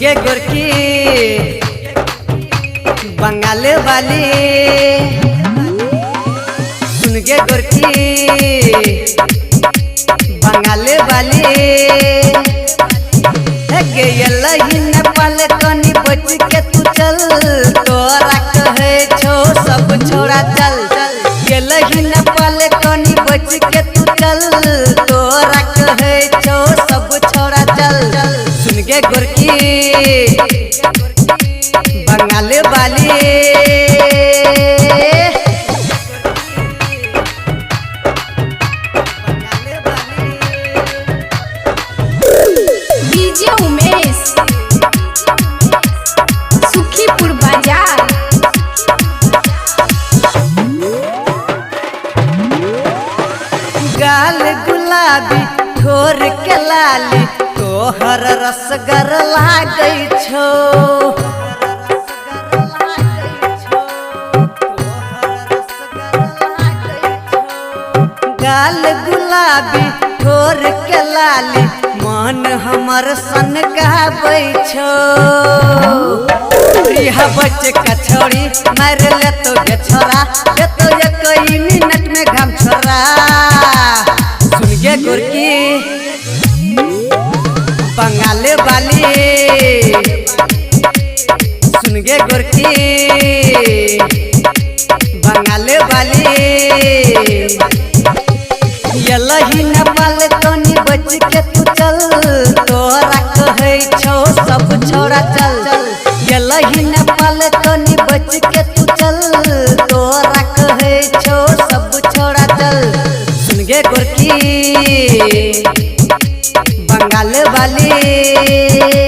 ये गोरकी बंगाल वाली सुन गे गोरकी बंगाल वाली गे यही नेपाल कनी बच के तू चल तोरा कहे छो सब छोड़ा चल यही नेपाल कनी बच के तू चल तोरा कहे छो सब छोड़ा चल सुन गे गोरकी बंगाल वाली डीजे उमेश सुखीपुर बाजार गाल गुलाबी ठोर के लाली तोहर रसगर लागै छो गाल गुलाबी ठोर के लाली मन हमर सन गाबै छो रिहा बच्चे का छोड़ी मार ले तो गे छोरा ले तो एक मिनट में घाम छोरा सुन गे गोरकी बंगाल वाली सुन गे गोरकी बंगाल वाली यही नेपाल कनी बच के तू चल तोरा कहे छो सब छोड़ा चल यही नेपाल कनी बच के तू चल तोरा कहे छो सब छोड़ा चल सुन गे गोरकी बंगाल वाली।